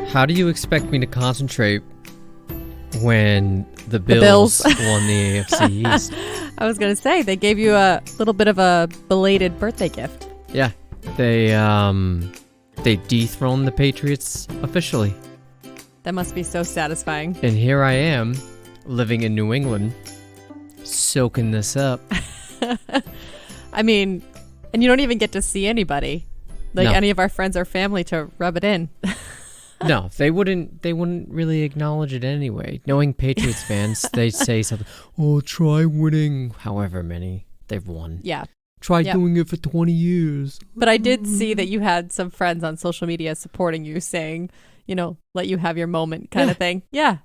How do you expect me to concentrate when the Bills won the AFC East? I was going to say, they gave you a little bit of a belated birthday gift. Yeah, they dethroned the Patriots officially. That must be so satisfying. And here I am, living in New England, soaking this up. I mean, and you don't even get to see anybody, like No. any of our friends or family, to rub it in. No, they wouldn't really acknowledge it anyway. Knowing Patriots fans, they say something, oh, try winning however many they've won. Yeah. Try Yep. doing it for 20 years. But I did see that you had some friends on social media supporting you, saying, you know, let you have your moment kind of thing. Yeah,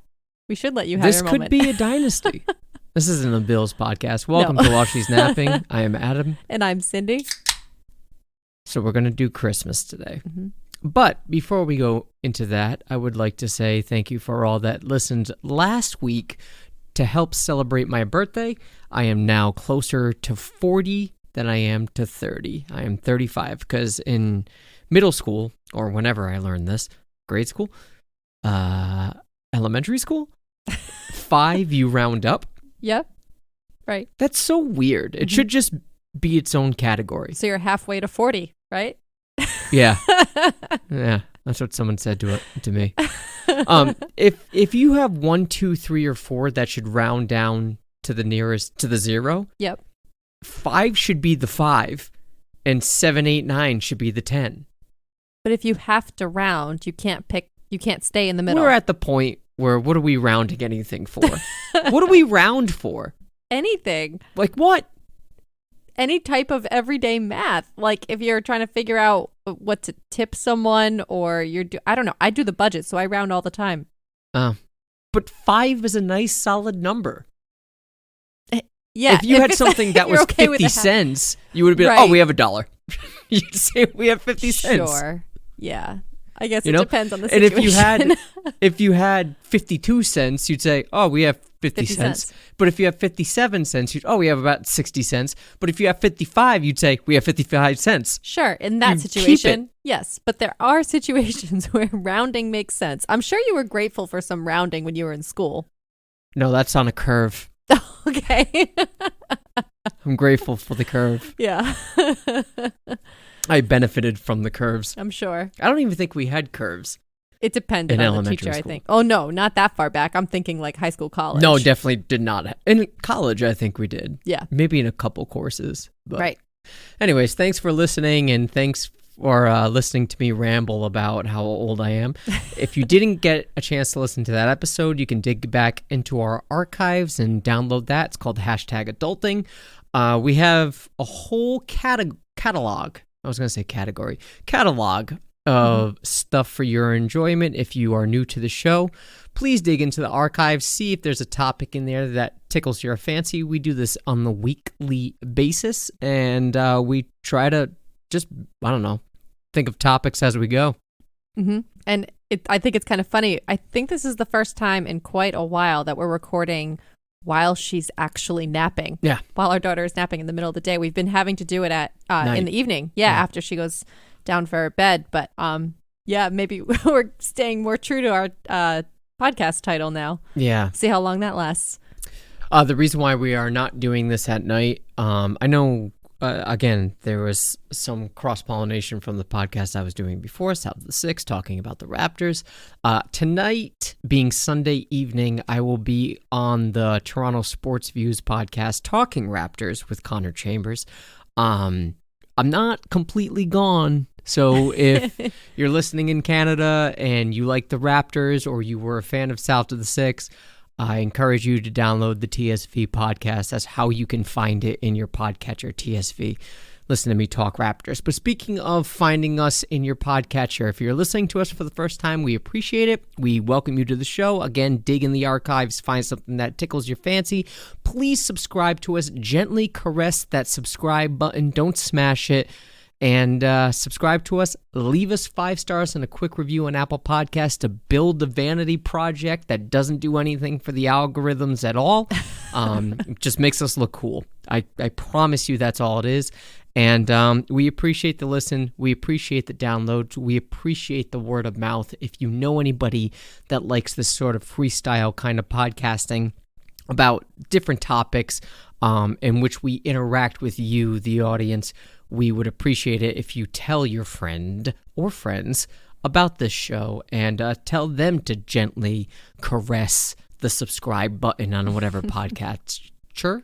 we should let you have This your could moment. be a dynasty. This isn't a Bills podcast. Welcome to While She's Napping. I am Adam. And I'm Cindy. So we're going to do Christmas today. Mm-hmm. But before we go into that, I would like to say thank you for all that listened last week to help celebrate my birthday. I am now closer to 40 than I am to 30. I am 35 because in middle school, or whenever I learned this, grade school, elementary school, 5 you round up. Yep. Right. That's so weird. It should just be its own category. So you're halfway to 40, right? Yeah. Yeah, that's what someone said to me. If you have 1, 2, 3, or 4, that should round down to the 0. Yep. 5 should be the 5, and 7, 8, 9 should be the 10. But if you have to round, you can't stay in the middle. We're at the point where what are we rounding anything for? What do we round for? Anything. Like what? Any type of everyday math. Like if you're trying to figure out what to tip someone, or I don't know. I do the budget, so I round all the time. But 5 is a nice solid number. Yeah. If you had something that was okay 50 cents, you would have been, Right. oh, we have $1. You'd say we have 50 cents. Sure. Yeah. I guess You it know? depends on the And situation. if you had 52 cents, you'd say, oh, we have 50 50 cents. cents. But if you have 57 cents, we have about 60 cents. But if you have 55, you'd say, we have 55 cents. Sure, in that You keep situation, yes. But there are situations where rounding makes sense. I'm sure you were grateful for some rounding when you were in school. No, that's on a curve. Okay. I'm grateful for the curve. Yeah. I benefited from the curves. I'm sure. I don't even think we had curves. It depended In on the elementary teacher, I school. think. Oh, no, not that far back. I'm thinking like high school, college. No, definitely did not. In college, I think we did. Yeah. Maybe in a couple courses. But Right. Anyways, thanks for listening, and thanks for listening to me ramble about how old I am. If you didn't get a chance to listen to that episode, you can dig back into our archives and download that. It's called #adulting. We have a whole catalog. I was going to say category. Catalog of stuff for your enjoyment. If you are new to the show, please dig into the archives, see if there's a topic in there that tickles your fancy. We do this on the weekly basis, and we try to just, I don't know, think of topics as we go. Mm-hmm. And I think it's kind of funny. I think this is the first time in quite a while that we're recording while she's actually napping. Yeah. While our daughter is napping in the middle of the day. We've been having to do it at in the evening. Yeah, after she goes down for bed. But yeah, maybe we're staying more true to our podcast title now. Yeah. See how long that lasts. The reason why we are not doing this at night, I know, again, there was some cross-pollination from the podcast I was doing before, South of the Six, talking about the Raptors. Tonight, being Sunday evening, I will be on the Toronto Sports Views podcast talking Raptors with Connor Chambers. I'm not completely gone. So if you're listening in Canada and you like the Raptors, or you were a fan of South of the Six, I encourage you to download the TSV podcast. That's how you can find it in your podcatcher, TSV. Listen to me talk Raptors. But speaking of finding us in your podcatcher, if you're listening to us for the first time, we appreciate it. We welcome you to the show. Again, dig in the archives, find something that tickles your fancy. Please subscribe to us. Gently caress that subscribe button. Don't smash it. And subscribe to us. Leave us 5 stars and a quick review on Apple Podcasts to build the vanity project that doesn't do anything for the algorithms at all. It just makes us look cool. I promise you that's all it is. And we appreciate the listen. We appreciate the downloads. We appreciate the word of mouth. If you know anybody that likes this sort of freestyle kind of podcasting about different topics in which we interact with you, the audience, we would appreciate it if you tell your friend or friends about this show and tell them to gently caress the subscribe button on whatever podcatcher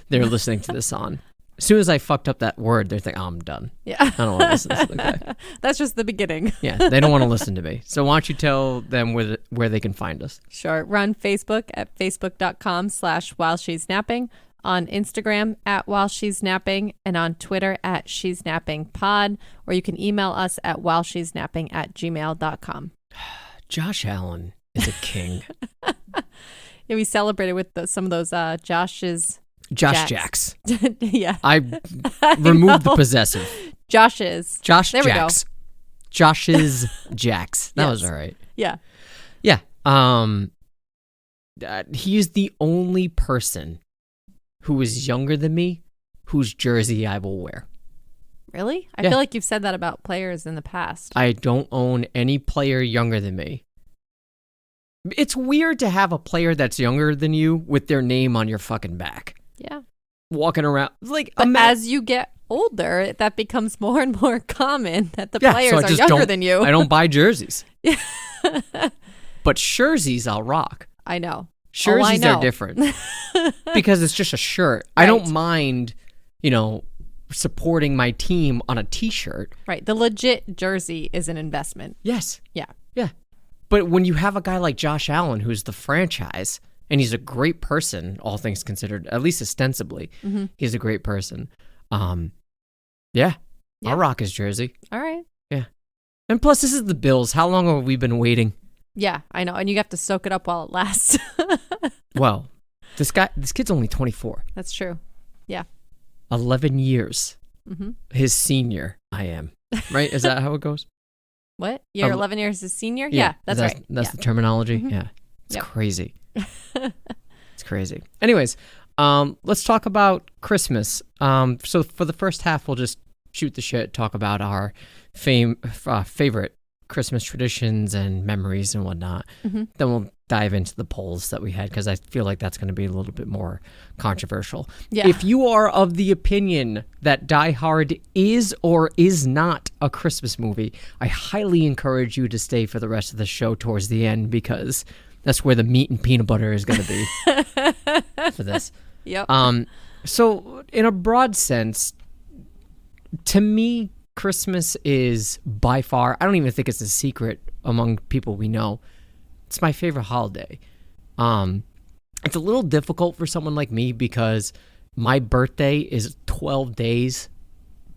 they're listening to this on. As soon as I fucked up that word, they're thinking, oh, I'm done. Yeah. I don't want to listen to this guy. That's just the beginning. Yeah, they don't want to listen to me. So why don't you tell them where they can find us? Sure. We're on Facebook at facebook.com/whileshe'snapping, on Instagram at whileshe'snapping, and on Twitter at she'snappingpod, or you can email us at whileshe'snapping@gmail.com. Josh Allen is a king. Yeah, we celebrated with some of those Josh Jacks. Yeah. I removed the possessive. Josh there Jacks. Josh's Jacks. That Yes. was all right. Yeah. Yeah. He is the only person who is younger than me whose jersey I will wear. Really? I Yeah. feel like you've said that about players in the past. I don't own any player younger than me. It's weird to have a player that's younger than you with their name on your fucking back. Yeah. Walking around like But as you get older, that becomes more and more common that the Yeah, players so I are just younger don't- than you. I don't buy jerseys. But jerseys I'll rock. I know. Jerseys know. are different because it's just a shirt. I don't mind, supporting my team on a t-shirt. Right. The legit jersey is an investment. Yes. Yeah. Yeah. But when you have a guy like Josh Allen, who's the franchise, and he's a great person, all things considered, at least ostensibly, he's a great person. Yeah. I'll rock his jersey. All right. Yeah. And plus, this is the Bills. How long have we been waiting? Yeah, I know. And you have to soak it up while it lasts. Well, this kid's only 24. That's true. Yeah. 11 years. Mm-hmm. His senior, I am. Right? Is that how it goes? What? You're 11 years as senior? Yeah, that's right. That's the terminology. Mm-hmm. Yeah. It's Yep. crazy. It's crazy. Anyways, let's talk about Christmas. So for the first half, we'll just shoot the shit, talk about our favorite Christmas traditions and memories and whatnot. Mm-hmm. Then we'll dive into the polls that we had because I feel like that's going to be a little bit more controversial. Yeah. If you are of the opinion that Die Hard is or is not a Christmas movie, I highly encourage you to stay for the rest of the show towards the end because that's where the meat and peanut butter is going to be for this. Yep. So in a broad sense, to me, Christmas is by far, I don't even think it's a secret among people we know, it's my favorite holiday. It's a little difficult for someone like me because my birthday is 12 days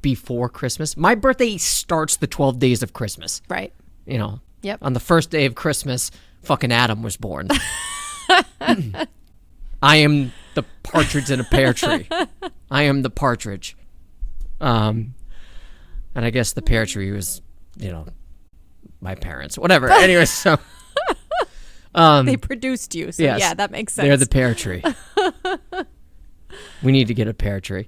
before Christmas. My birthday starts the 12 days of Christmas. Right. Yep. On the first day of Christmas, fucking Adam was born. I am the partridge in a pear tree. I am the partridge. And I guess the pear tree was, my parents. Whatever. Anyway, so... they produced you, so yes, yeah, that makes sense. They're the pear tree. We need to get a pear tree.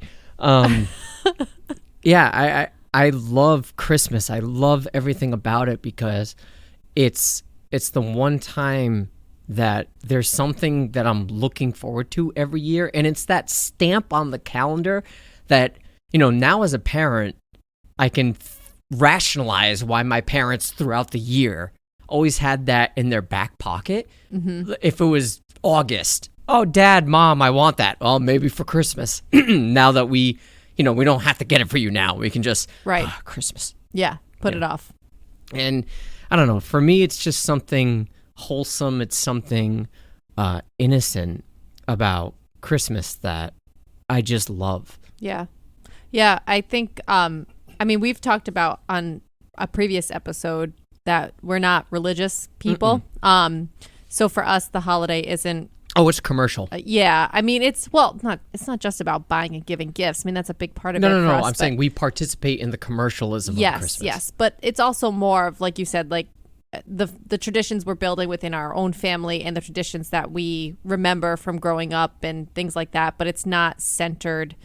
Yeah, I love Christmas. I love everything about it because it's the one time that there's something that I'm looking forward to every year, and it's that stamp on the calendar that, now as a parent, I can rationalize why my parents throughout the year always had that in their back pocket. Mm-hmm. If it was August, oh, Dad, Mom, I want that. Well, maybe for Christmas. Now that we don't have to get it for you now. We can just, Christmas. Yeah, put it off. And I don't know. For me, it's just something wholesome. It's something innocent about Christmas that I just love. Yeah. Yeah, I think, we've talked about on a previous episode that we're not religious people. So for us, the holiday isn't. Oh, it's commercial. Yeah. It's not just about buying and giving gifts. That's a big part of it. No. For us, I'm saying we participate in the commercialism of Christmas. Yes. But it's also more of, like you said, like the traditions we're building within our own family and the traditions that we remember from growing up and things like that, but it's not centered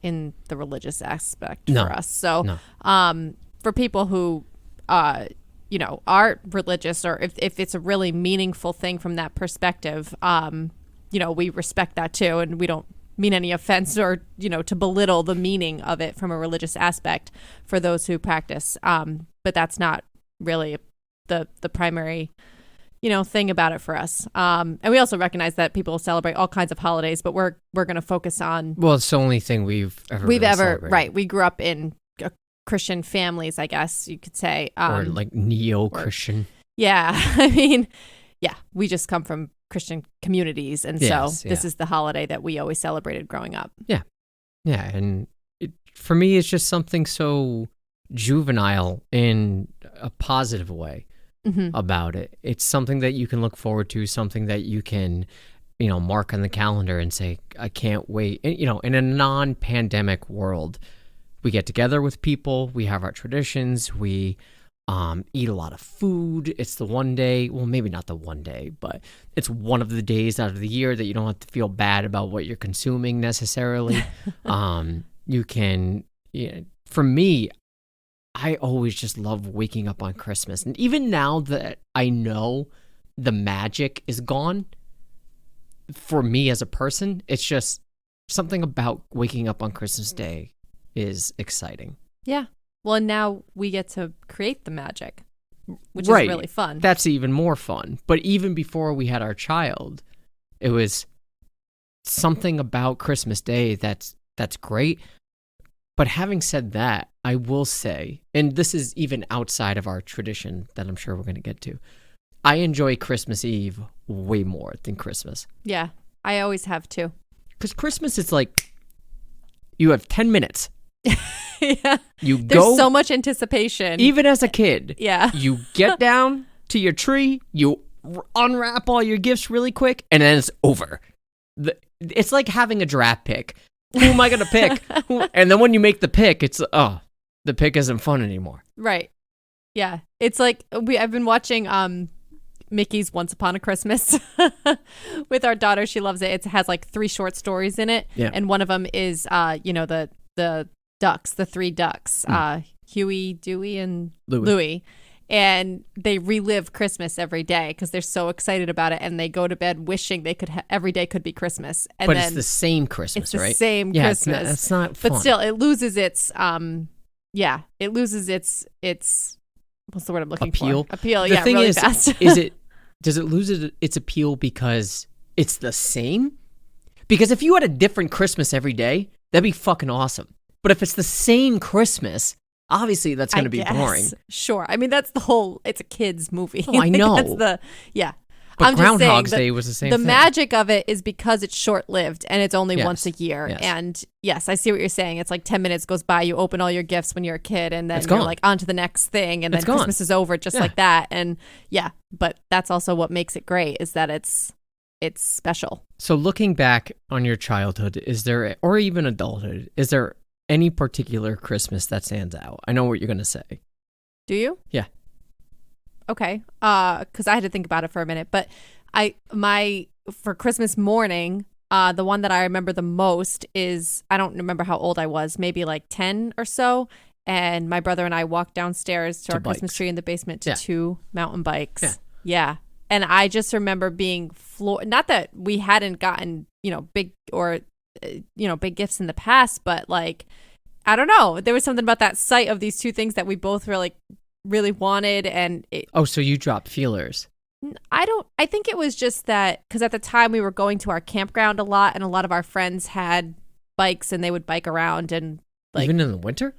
in the religious aspect for us. So for people who are religious, or if it's a really meaningful thing from that perspective, we respect that too, and we don't mean any offense or to belittle the meaning of it from a religious aspect for those who practice, but that's not really the primary thing about it for us. And we also recognize that people celebrate all kinds of holidays, but we're going to focus on, well, it's the only thing we've ever celebrated. Right, we grew up in Christian families, I guess you could say, or like neo-Christian. Yeah. I mean, yeah, we just come from Christian communities, and this is the holiday that we always celebrated growing up. Yeah, and for me, it's just something so juvenile in a positive way about it. It's something that you can look forward to, something that you can, mark on the calendar and say, I can't wait. And, in a non-pandemic world, we get together with people, we have our traditions, we eat a lot of food. It's the one day, well, maybe not the one day, but it's one of the days out of the year that you don't have to feel bad about what you're consuming necessarily. You can, for me, I always just love waking up on Christmas. And even now that I know the magic is gone, for me as a person, it's just something about waking up on Christmas Day is exciting. Yeah. Well, and now we get to create the magic, which is really fun. That's even more fun. But even before we had our child, it was something about Christmas Day that's great. But having said that, I will say, and this is even outside of our tradition that I'm sure we're going to get to, I enjoy Christmas Eve way more than Christmas. Yeah, I always have too. Because Christmas is like, you have 10 minutes. Yeah. There's so much anticipation. Even as a kid. Yeah. You get down to your tree, you unwrap all your gifts really quick, and then it's over. It's like having a draft pick. Who am I going to pick? And then when you make the pick, it's, the pick isn't fun anymore. Right. Yeah. It's like, I've been watching Mickey's Once Upon a Christmas with our daughter. She loves it. It has like 3 short stories in it. Yeah. And one of them is, the ducks, the 3 ducks, Huey, Dewey, and Louie. And they relive Christmas every day because they're so excited about it, and they go to bed wishing they could every day could be Christmas. And but then it's the same Christmas, right? It's the same Christmas. It's not fun. But still, it loses its it loses its what's the word I'm looking for? Appeal. The thing really is, fast. Does it lose its appeal because it's the same? Because if you had a different Christmas every day, that'd be fucking awesome. But if it's the same Christmas, obviously that's going to be boring. Sure. I mean, that's the whole, it's a kid's movie. Oh, I know. But I'm Groundhog's Day was the same thing. The magic of it is because it's short-lived and it's only once a year. Yes. And yes, I see what you're saying. It's like 10 minutes goes by, you open all your gifts when you're a kid, and then you're like on to the next thing, and then Christmas is over just like that. And but that's also what makes it great, is that it's special. So looking back on your childhood, is there, or even adulthood, is there any particular Christmas that stands out? I know what you're going to say. Do you? Yeah. Okay. Because I had to think about it for a minute. But for Christmas morning, the one that I remember the most is, I don't remember how old I was, maybe like 10 or so. And my brother and I walked downstairs to our Christmas tree in the basement to 2 mountain bikes. Yeah. And I just remember being floored. Not that we hadn't gotten, big or big gifts in the past, but like, I don't know. There was something about that sight of these 2 things that we both really wanted. And so you dropped feelers. I think it was just that, because at the time we were going to our campground a lot, and a lot of our friends had bikes and they would bike around, and like, even in the winter?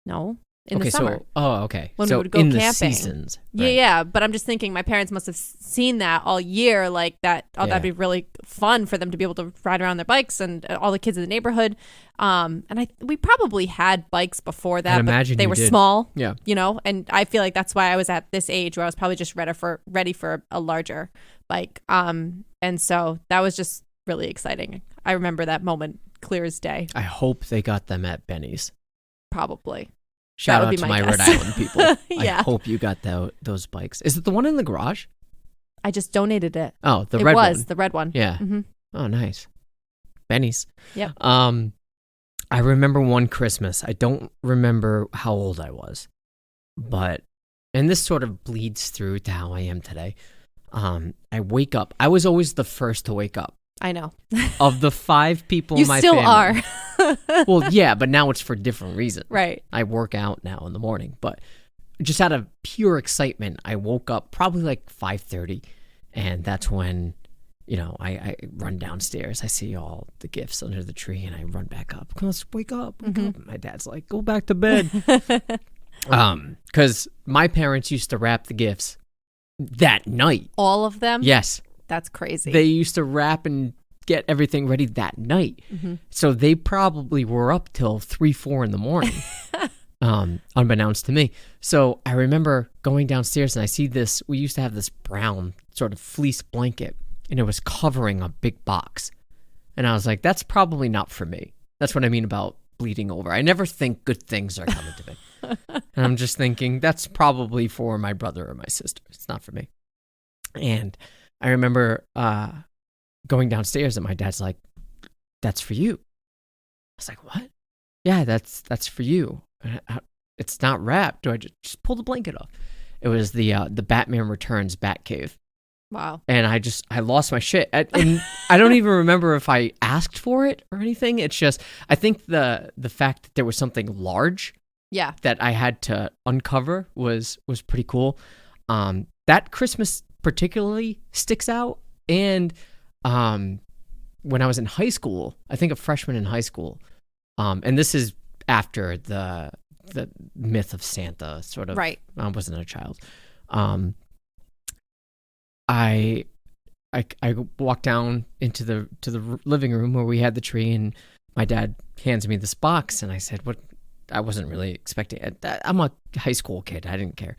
No. In the summer. Okay. When so we would go in camping. The seasons. Right. Yeah. But I'm just thinking my parents must have seen that all year, like that. Oh, that'd be really fun for them to be able to ride around their bikes, and all the kids in the neighborhood. And we probably had bikes before that, but they were small. Yeah. And I feel like that's why I was at this age where I was probably just ready for a larger bike. And so that was just really exciting. I remember that moment clear as day. I hope they got them at Benny's. Probably. Shout would out be to my my guess. Rhode Island people. Yeah. I hope you got those bikes. Is it the one in the garage? I just donated it. Oh, the It red was one. the red one. Yeah. Mm-hmm. Oh, nice. Benny's. Yep. I remember one Christmas. I don't remember how old I was, and this sort of bleeds through to how I am today. I wake up. I was always the first to wake up. I know. Of the 5 people You in my still family. are. Well, yeah, but now it's for different reasons. Right. I work out now in the morning, but just out of pure excitement, I woke up probably like 5:30, and that's when, I run downstairs. I see all the gifts under the tree, and I run back up. Come on, wake up, wake up. My dad's like, go back to bed. Because my parents used to wrap the gifts that night. All of them? Yes. That's crazy. They used to wrap and get everything ready that night. Mm-hmm. So they probably were up till 3-4 in the morning, unbeknownst to me. So I remember going downstairs and I see this. We used to have this brown sort of fleece blanket, and it was covering a big box. And I was like, that's probably not for me. That's what I mean about bleeding over. I never think good things are coming to me. And I'm just thinking, that's probably for my brother or my sister. It's not for me. And I remember going downstairs and my dad's like, that's for you. I was like, what? Yeah, that's for you. It's not wrapped. Do I just pull the blanket off? It was the Batman Returns Batcave. Wow. And I lost my shit. And I don't even remember if I asked for it or anything. It's just, I think the fact that there was something large that I had to uncover was pretty cool. That Christmas particularly sticks out. And when I was in high school, I think a freshman in high school, and this is after the myth of Santa sort of. Right. I wasn't a child. I walked down into the living room where we had the tree, and my dad hands me this box, and I said, "What?" I wasn't really expecting it. I'm a high school kid. I didn't care.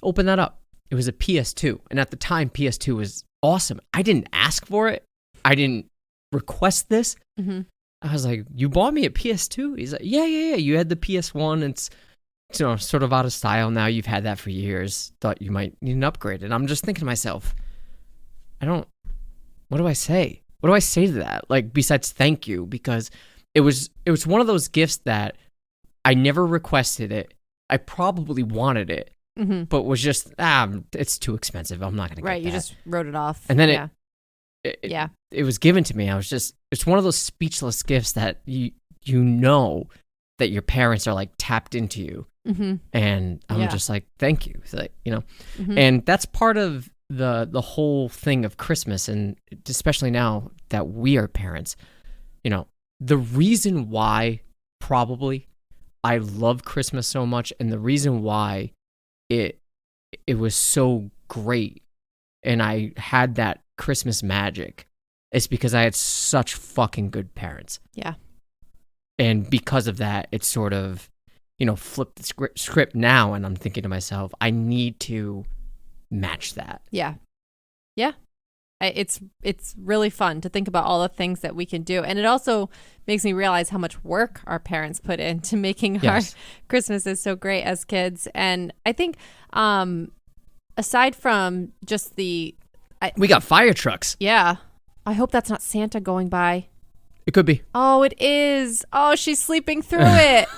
Open that up. It was a PS2, and at the time, PS2 was awesome. I didn't ask for it. I didn't request this. Mm-hmm. I was like, "You bought me a PS2?" He's like, "Yeah. You had the PS1. It's sort of out of style now. You've had that for years. Thought you might need an upgrade." And I'm just thinking to myself, what do I say? What do I say to that? Like, besides thank you, because it was one of those gifts that I never requested it. I probably wanted it, but was just, it's too expensive. I'm not going to get that. Right, you just wrote it off. And then it was given to me. I was just, it's one of those speechless gifts that you know that your parents are like tapped into you. Mm-hmm. And I'm just like, thank you. So, and that's part of the whole thing of Christmas. And especially now that we are parents, the reason why probably I love Christmas so much, and the reason why it was so great and I had that Christmas magic is because I had such fucking good parents. Yeah. And because of that, it's sort of, flipped the script now, and I'm thinking to myself, I need to match that. Yeah. Yeah. It's really fun to think about all the things that we can do. And it also makes me realize how much work our parents put into making our Christmases so great as kids. And I think aside from just we got fire trucks. Yeah. I hope that's not Santa going by. It could be. Oh, it is. Oh, she's sleeping through it.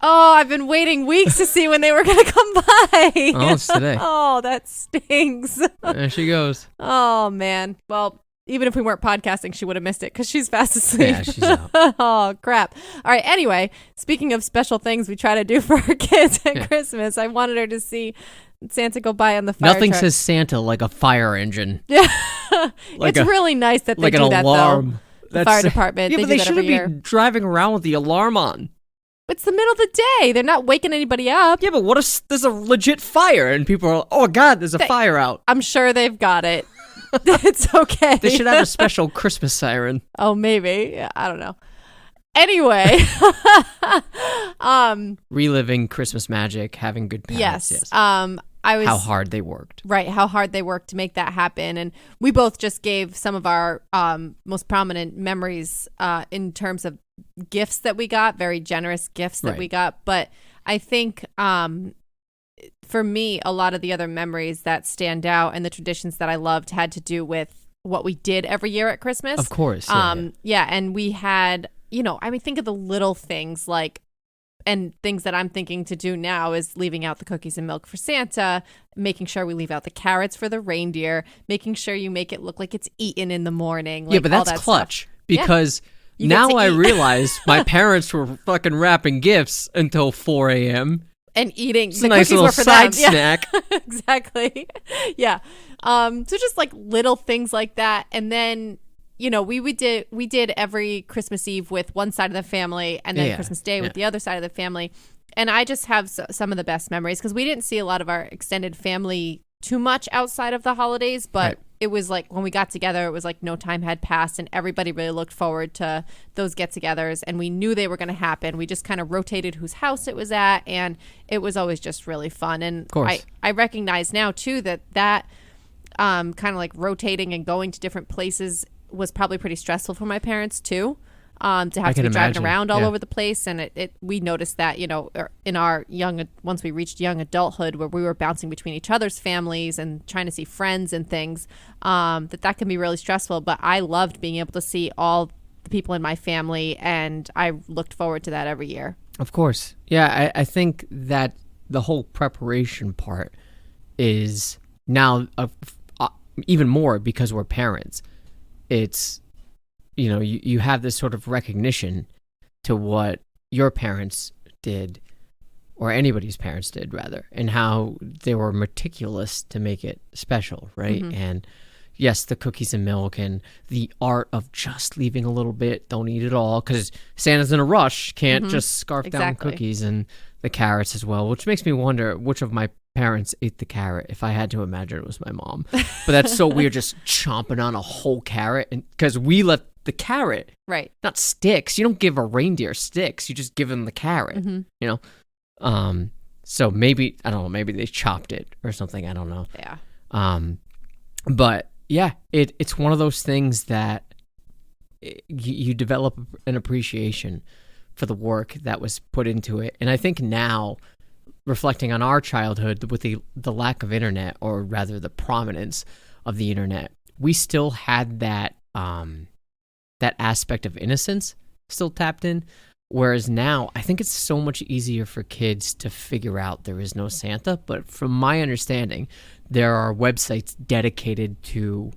Oh, I've been waiting weeks to see when they were going to come by. Oh, it's today. Oh, that stings. There she goes. Oh, man. Well, even if we weren't podcasting, she would have missed it because she's fast asleep. Yeah, she's out. Oh, crap. All right. Anyway, speaking of special things we try to do for our kids at Christmas, I wanted her to see Santa go by on the fire Nothing truck. says Santa like a fire engine. Yeah. It's really nice that they do that, alarm. though. The fire department. Yeah, they but do they that every shouldn't year. be driving around with the alarm on. It's the middle of the day. They're not waking anybody up. Yeah, but what if there's a legit fire and people are, oh, God, there's a fire out. I'm sure they've got it. It's okay. They should have a special Christmas siren. Oh, maybe. Yeah, I don't know. Anyway. Reliving Christmas magic, having good parents. Yes. How hard they worked. Right, how hard they worked to make that happen. And we both just gave some of our most prominent memories in terms of gifts that we got, very generous gifts that we got. But I think for me, a lot of the other memories that stand out and the traditions that I loved had to do with what we did every year at Christmas. Of course. Yeah. And we had, think of the little things and things that I'm thinking to do now is leaving out the cookies and milk for Santa, making sure we leave out the carrots for the reindeer, making sure you make it look like it's eaten in the morning. But that's clutch because now I realize my parents were fucking wrapping gifts until 4 a.m. and eating. It's a nice little side snack. Yeah. Exactly. Yeah. So just like little things like that. And then, we did every Christmas Eve with one side of the family and then Christmas Day with the other side of the family. And I just have some of the best memories because we didn't see a lot of our extended family too much outside of the holidays, but it was like when we got together, it was like no time had passed and everybody really looked forward to those get-togethers and we knew they were going to happen. We just kind of rotated whose house it was at and it was always just really fun. And I recognize now too that kind of like rotating and going to different places was probably pretty stressful for my parents too. To have to be driving around all over the place. And we noticed that, in our once we reached young adulthood where we were bouncing between each other's families and trying to see friends and things, that can be really stressful. But I loved being able to see all the people in my family and I looked forward to that every year. Of course. Yeah, I think that the whole preparation part is now even more because we're parents. It's you have this sort of recognition to what your parents did or anybody's parents did rather, and how they were meticulous to make it special, right? Mm-hmm. And yes, the cookies and milk and the art of just leaving a little bit, don't eat it all, because Santa's in a rush, can't just scarf down cookies, and the carrots as well, which makes me wonder which of my parents ate the carrot. If I had to imagine it was my mom. But that's so weird, just chomping on a whole carrot, and because we left the carrot, right, not sticks. You don't give a reindeer sticks, you just give them the carrot. So maybe, I don't know, maybe they chopped it or something, I don't know. But yeah, it's one of those things that you develop an appreciation for the work that was put into it. And I think now, reflecting on our childhood with the lack of internet, or rather the prominence of the internet, we still had that that aspect of innocence still tapped in. Whereas now, I think it's so much easier for kids to figure out there is no Santa. But from my understanding, there are websites dedicated to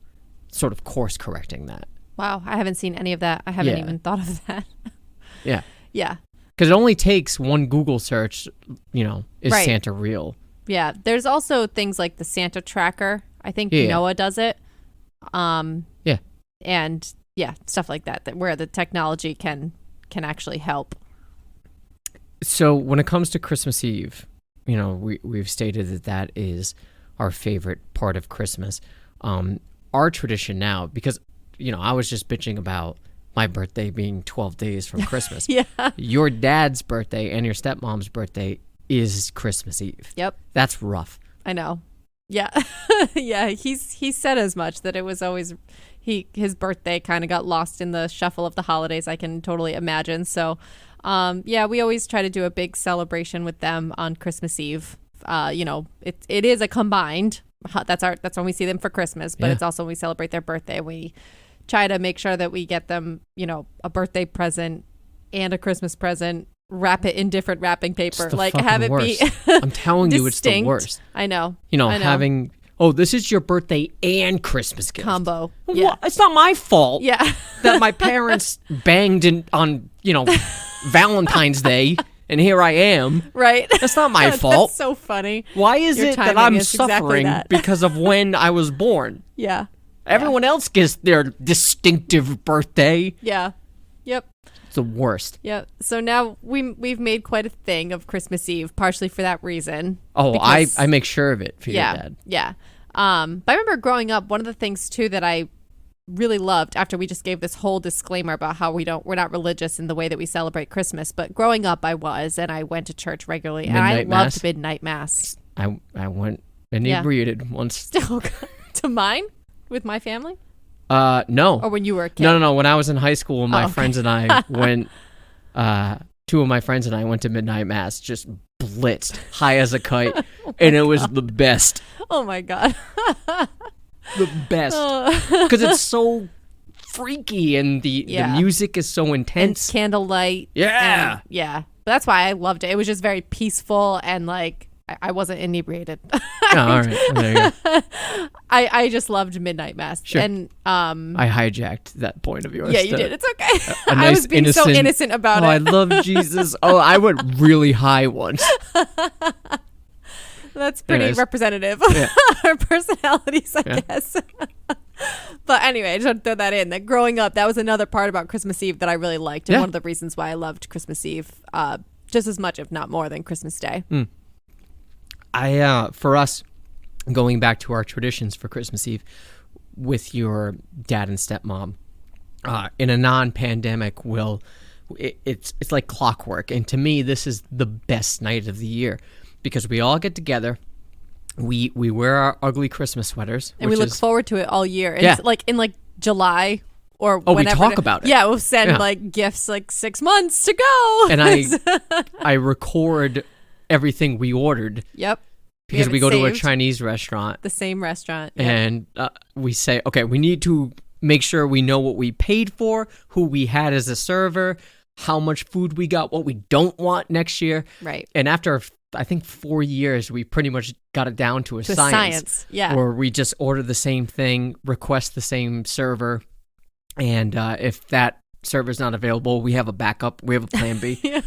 sort of course correcting that. Wow, I haven't seen any of that. I haven't even thought of that. Yeah. Yeah. Because it only takes one Google search, is Santa real? Yeah. There's also things like the Santa tracker. I think Noah does it. Yeah. And stuff like that where the technology can actually help. So when it comes to Christmas Eve, we've stated that is our favorite part of Christmas. Our tradition now, because, I was just bitching about my birthday being 12 days from Christmas. Yeah. Your dad's birthday and your stepmom's birthday is Christmas Eve. Yep. That's rough. I know. Yeah. Yeah. He said as much, that it was always his birthday kind of got lost in the shuffle of the holidays. I can totally imagine. So, we always try to do a big celebration with them on Christmas Eve. It is a combined. That's when we see them for Christmas, but it's also when we celebrate their birthday. We try to make sure that we get them, a birthday present and a Christmas present. Wrap it in different wrapping paper, have it worst. be. I'm telling you, it's the worst. I know. Having this is your birthday and Christmas gift combo. Yeah, well, it's not my fault. Yeah, that my parents banged on Valentine's Day, and here I am. Right. That's not my fault. That's so funny. Why is it that I'm suffering because of when I was born? Yeah. Everyone else gets their distinctive birthday. Yeah. Yep. It's the worst. Yep. So now we've made quite a thing of Christmas Eve, partially for that reason. Oh, I make sure of it for your dad. Yeah. But I remember growing up, one of the things too that I really loved, after we just gave this whole disclaimer about how we're not religious in the way that we celebrate Christmas, but growing up I was, and I went to church regularly, and I loved midnight mass. I went inebriated once. To mine? With my family? No. Or when you were a kid? No. When I was in high school, my friends and I went two of my friends and I went to midnight mass, just blitzed, high as a kite, and it was the best. Oh my God. The best. Because it's so freaky and the music is so intense. And candlelight. Yeah. Yeah. That's why I loved it. It was just very peaceful and like I wasn't inebriated. Oh, all right. Well, there you go. I just loved midnight mass. Sure. And I hijacked that point of yours. Yeah, you did. It's okay. Nice I was being so innocent about it. I love Jesus. Oh, I went really high once. That's pretty representative of our personalities, I guess. But anyway, I just want to throw that in. That growing up, that was another part about Christmas Eve that I really liked, and one of the reasons why I loved Christmas Eve just as much, if not more, than Christmas Day. For us, going back to our traditions for Christmas Eve with your dad and stepmom, in a non-pandemic, it's like clockwork. And to me, this is the best night of the year because we all get together. We wear our ugly Christmas sweaters, and we look forward to it all year. It's like in July or whenever. We talk about it. Yeah, we'll send gifts 6 months to go. And I record everything we ordered. Yep. Because we go to a Chinese restaurant. The same restaurant. Yep. And we say, okay, we need to make sure we know what we paid for, who we had as a server, how much food we got, what we don't want next year. Right. And after, I think, 4 years, we pretty much got it down to a science. Yeah. Where we just order the same thing, request the same server. And if that server's not available, we have a backup. We have a plan B.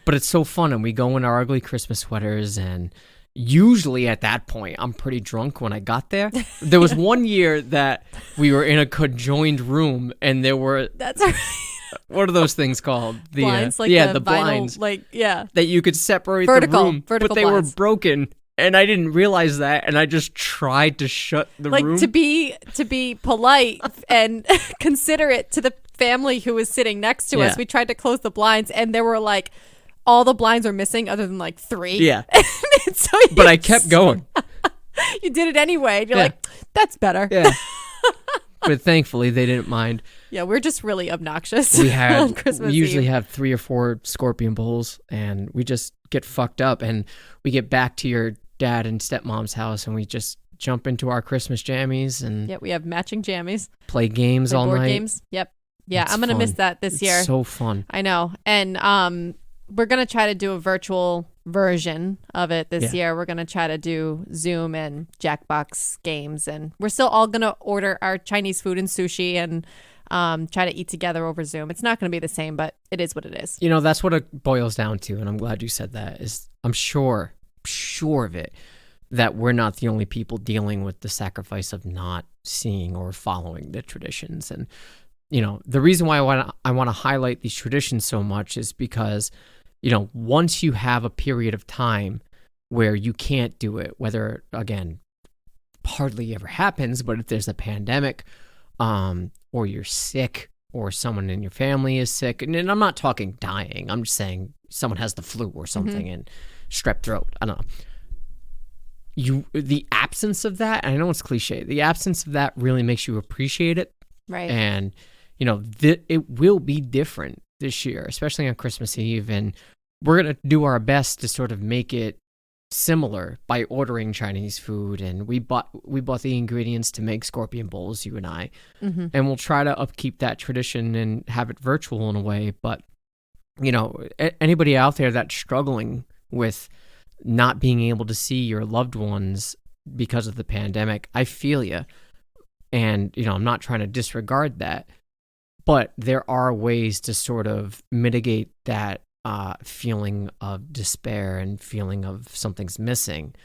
But it's so fun, and we go in our ugly Christmas sweaters, and usually at that point, I'm pretty drunk when I got there. There was one year that we were in a conjoined room, and there were... That's right. What are those things called? The blinds, the vinyl, blinds. That you could separate vertical, the room, vertical but they blinds. were broken. And I didn't realize that, and I just tried to shut the room. To be polite and considerate to the family who was sitting next to us, we tried to close the blinds, and there were all the blinds are missing other than 3. Yeah. But I kept going. You did it anyway. You're like, that's better. Yeah. But thankfully, they didn't mind. Yeah, we're just really obnoxious. We usually Eve. have 3 or 4 scorpion bowls, and we just get fucked up, and we get back to your dad and stepmom's house, and we just jump into our Christmas jammies, and we have matching jammies. Play games all board night. Games. Yep. Yeah, It's I'm gonna fun. miss that this year. It's so fun. I know, and we're gonna try to do a virtual version of it this year. We're gonna try to do Zoom and Jackbox games, and we're still all gonna order our Chinese food and sushi and try to eat together over Zoom. It's not gonna be the same, but it is what it is. That's what it boils down to, and I'm glad you said that. Is I'm sure of it, that we're not the only people dealing with the sacrifice of not seeing or following the traditions. And the reason why I want to highlight these traditions so much is because once you have a period of time where you can't do it, whether, again, hardly ever happens, but if there's a pandemic, or you're sick, or someone in your family is sick, and I'm not talking dying, I'm just saying someone has the flu or something and strep throat, I don't know. The absence of that, and I know it's cliche, the absence of that really makes you appreciate it. Right. And, it will be different this year, especially on Christmas Eve, and we're going to do our best to sort of make it similar by ordering Chinese food, and we bought the ingredients to make scorpion bowls, you and I, and we'll try to upkeep that tradition and have it virtual in a way. But anybody out there that's struggling with not being able to see your loved ones because of the pandemic, I feel you, and I'm not trying to disregard that, but there are ways to sort of mitigate that feeling of despair and feeling of something's missing.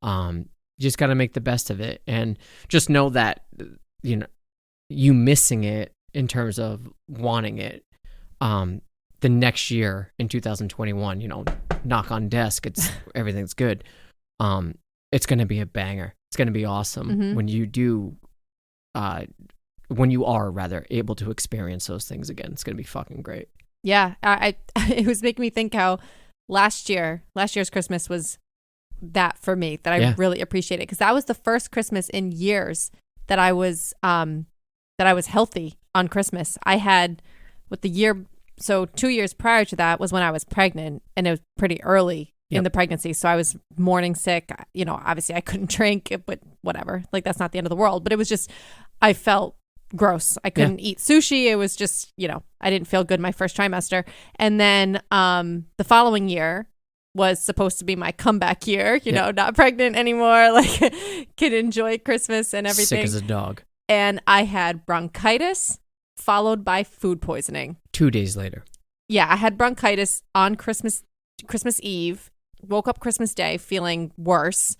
You just got to make the best of it, and just know that you missing it in terms of wanting it, the next year in 2021, knock on desk, everything's good. It's going to be a banger. It's going to be awesome when you are able to experience those things again. It's going to be fucking great. Yeah, it was making me think how last year's Christmas was that for me, that I really appreciated, because that was the first Christmas in years that I was healthy on Christmas. I had, with the year so 2 years prior to that was when I was pregnant, and it was pretty early in the pregnancy. So I was morning sick. Obviously I couldn't drink, but whatever. Like, that's not the end of the world. But it was just, I felt gross. I couldn't eat sushi. It was just, I didn't feel good my first trimester. And then the following year was supposed to be my comeback year, not pregnant anymore, like could enjoy Christmas and everything. Sick as a dog. And I had bronchitis followed by food poisoning. 2 days later. Yeah, I had bronchitis on Christmas Eve, woke up Christmas Day feeling worse.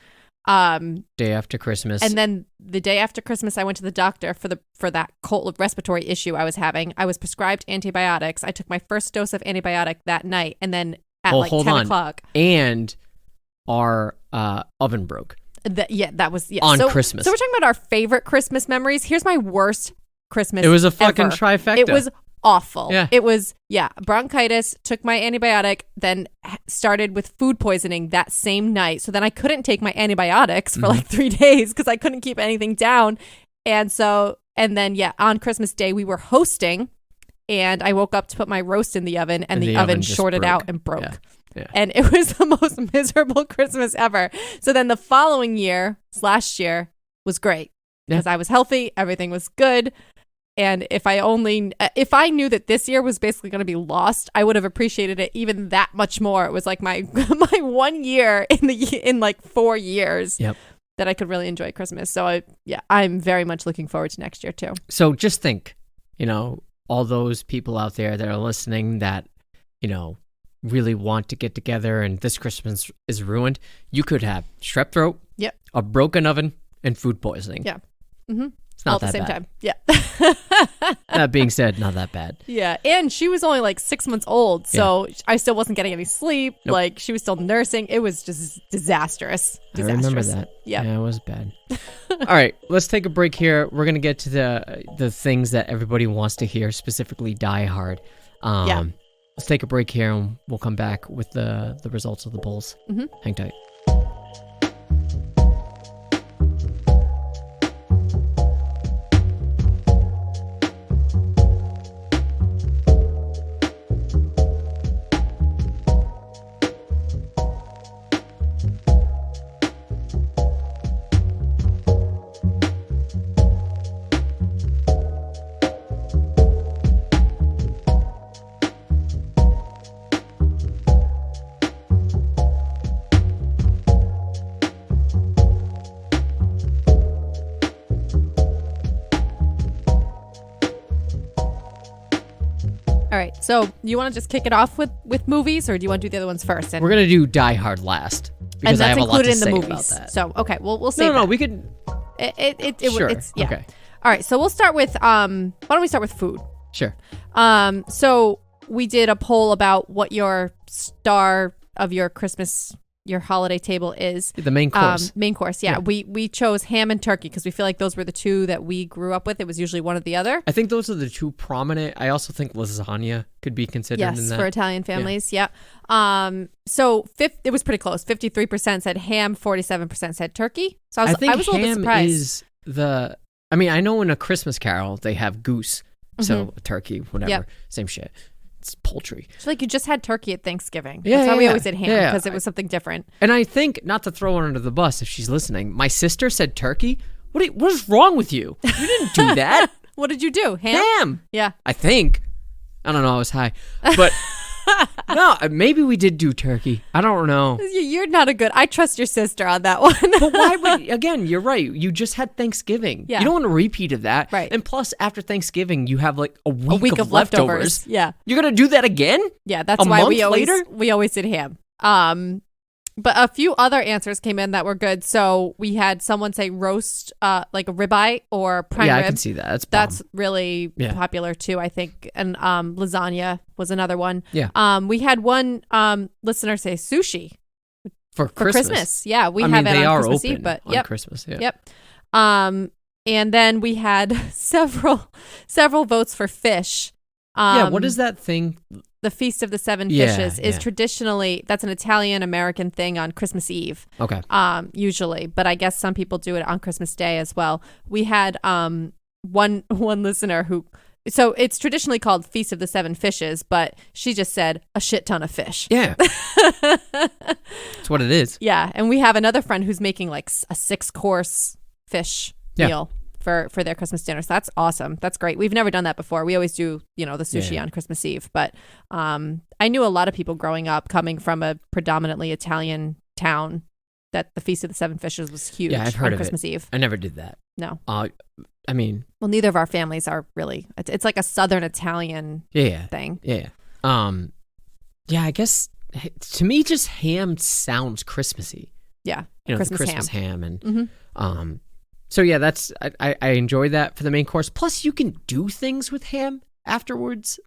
Day after Christmas. And then the day after Christmas, I went to the doctor for that cold respiratory issue I was having. I was prescribed antibiotics. I took my first dose of antibiotic that night, and then at 10 o'clock. And our oven broke. That was on Christmas. So we're talking about our favorite Christmas memories. Here's my worst Christmas. It was a fucking ever. trifecta. It was awful. Yeah. It was, bronchitis, took my antibiotic, then started with food poisoning that same night. So then I couldn't take my antibiotics for like 3 days because I couldn't keep anything down. And then on Christmas Day, we were hosting, and I woke up to put my roast in the oven, and the oven shorted out and broke. Yeah. Yeah. And it was the most miserable Christmas ever. So then the following year, last year, was great because I was healthy. Everything was good. And if I knew that this year was basically going to be lost, I would have appreciated it even that much more. It was like my 1 year in like 4 years that I could really enjoy Christmas. So I'm very much looking forward to next year too. So just think, all those people out there that are listening that, really want to get together and this Christmas is ruined. You could have strep throat, a broken oven, and food poisoning. Yeah. Mm-hmm. It's not all that at the same bad. time. Yeah. That being said, not that bad. Yeah. And she was only like 6 months old. So I still wasn't getting any sleep. Nope. Like, she was still nursing. It was just disastrous. I remember that. Yeah. Yeah, it was bad. All right. Let's take a break here. We're going to get to the things that everybody wants to hear, specifically Die Hard. Let's take a break here, and we'll come back with the results of the polls. Mm-hmm. Hang tight. All right. So you want to just kick it off with movies, or do you want to do the other ones first? We're going to do Die Hard last. Because I have a lot to say about that. So, okay. We'll save No, we could... Sure. Yeah. Okay. All right. So we'll start with, why don't we start with food? Sure. So we did a poll about what your star of your holiday table is. The main course. Main course, yeah. We chose ham and turkey because we feel like those were the two that we grew up with. It was usually one or the other. I think those are the two prominent. I also think lasagna could be considered in that. Yes, for Italian families, yeah. So it was pretty close. 53% said ham, 47% said turkey. So I was a little bit surprised. I know in A Christmas Carol they have goose, so turkey, whatever, same shit. It's poultry. So like you just had turkey at Thanksgiving. Yeah, that's why we always did ham, yeah. because it was something different. And I think, not to throw her under the bus if she's listening, my sister said turkey. What is wrong with you? You didn't do that. What did you do? Ham. Yeah. I think. I don't know. I was high. But no, maybe we did do turkey. I don't know. You're not I trust your sister on that one. But why would, again, you're right. You just had Thanksgiving. Yeah. You don't want a repeat of that. Right. And plus, after Thanksgiving, you have like a week of leftovers. Yeah. You're going to do that again? Yeah, that's a why month we always did ham. But a few other answers came in that were good. So we had someone say roast, like a ribeye or prime rib. Yeah, I can see that. That's really popular too, I think. And lasagna was another one. Yeah. We had one listener say sushi for Christmas. Yeah, we have it on Christmas Eve, but on Christmas. Yeah. Yep. And then we had several votes for fish. What is that thing? The Feast of the Seven Fishes is traditionally, that's an Italian-American thing on Christmas Eve. Okay. Usually, but I guess some people do it on Christmas Day as well. We had one listener who So it's traditionally called Feast of the Seven Fishes, but she just said a shit ton of fish. Yeah. That's what it is. Yeah. And we have another friend who's making like a 6-course fish meal for their Christmas dinner. So that's awesome. That's great. We've never done that before. We always do, the sushi on Christmas Eve. But I knew a lot of people growing up coming from a predominantly Italian town that the Feast of the Seven Fishes was huge on Christmas Eve. I never did that. No. I mean, well, neither of our families are really. It's like a Southern Italian thing. Yeah. I guess to me, just ham sounds Christmassy. Yeah. Christmas ham and So yeah, that's I enjoy that for the main course. Plus, you can do things with ham afterwards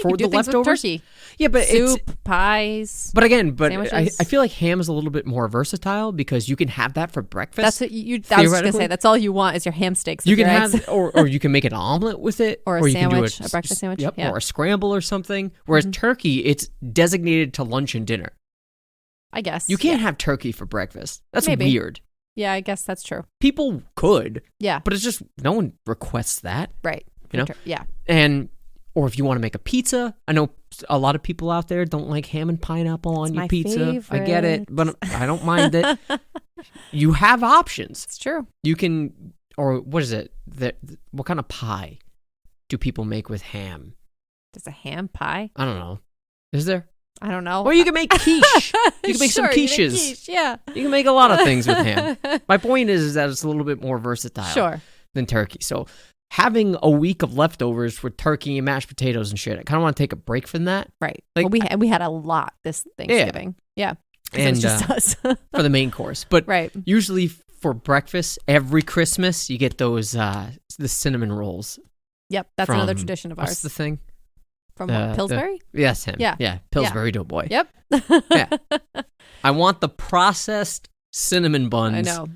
for the leftovers. Turkey. Yeah, but soup, pies. But again, I feel like ham is a little bit more versatile because you can have that for breakfast. That's what I was going to say. That's all you want is your ham steaks. You can have, or you can make an omelet with it, or a sandwich, a breakfast sandwich, or a scramble or something. Whereas turkey, it's designated to lunch and dinner. I guess you can't have turkey for breakfast. That's weird. Yeah, I guess that's true. People could. Yeah. But it's just, no one requests that. Right. Yeah. Or if you want to make a pizza, I know a lot of people out there don't like ham and pineapple on your pizza. Favorite. I get it, but I don't mind it. You have options. It's true. You can, or what is it? What kind of pie do people make with ham? There's a ham pie? I don't know. Is there? I don't know. Well, you can make quiche. You can make some quiches. Quiche, yeah. You can make a lot of things with ham. My point is that it's a little bit more versatile than turkey. So having a week of leftovers with turkey and mashed potatoes and shit, I kind of want to take a break from that. Right. Like, we had a lot this Thanksgiving. Yeah. And just us. For the main course. But right. Usually for breakfast, every Christmas, you get those the cinnamon rolls. Yep. That's another tradition of ours. What's the thing? From what, Pillsbury? Yes, him. Yeah. Pillsbury Doughboy. Yep. Yeah. I want the processed cinnamon buns. I know.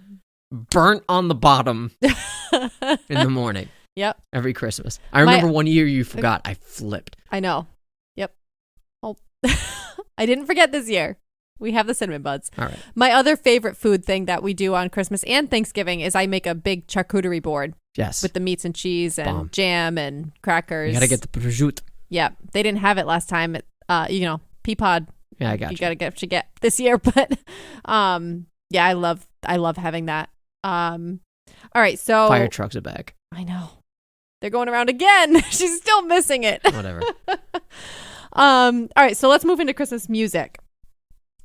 Burnt on the bottom in the morning. Yep. Every Christmas. I remember one year you forgot. I flipped. I know. Yep. Oh, I didn't forget this year. We have the cinnamon buns. All right. My other favorite food thing that we do on Christmas and Thanksgiving is I make a big charcuterie board. Yes. With the meats and cheese and jam and crackers. You got to get the prosciutto. Yeah. They didn't have it last time at, Peapod. Yeah, I got you. You got to get what you get this year. But, yeah, I love having that. All right. So. Fire trucks are back. I know. They're going around again. She's still missing it. Whatever. All right. So let's move into Christmas music.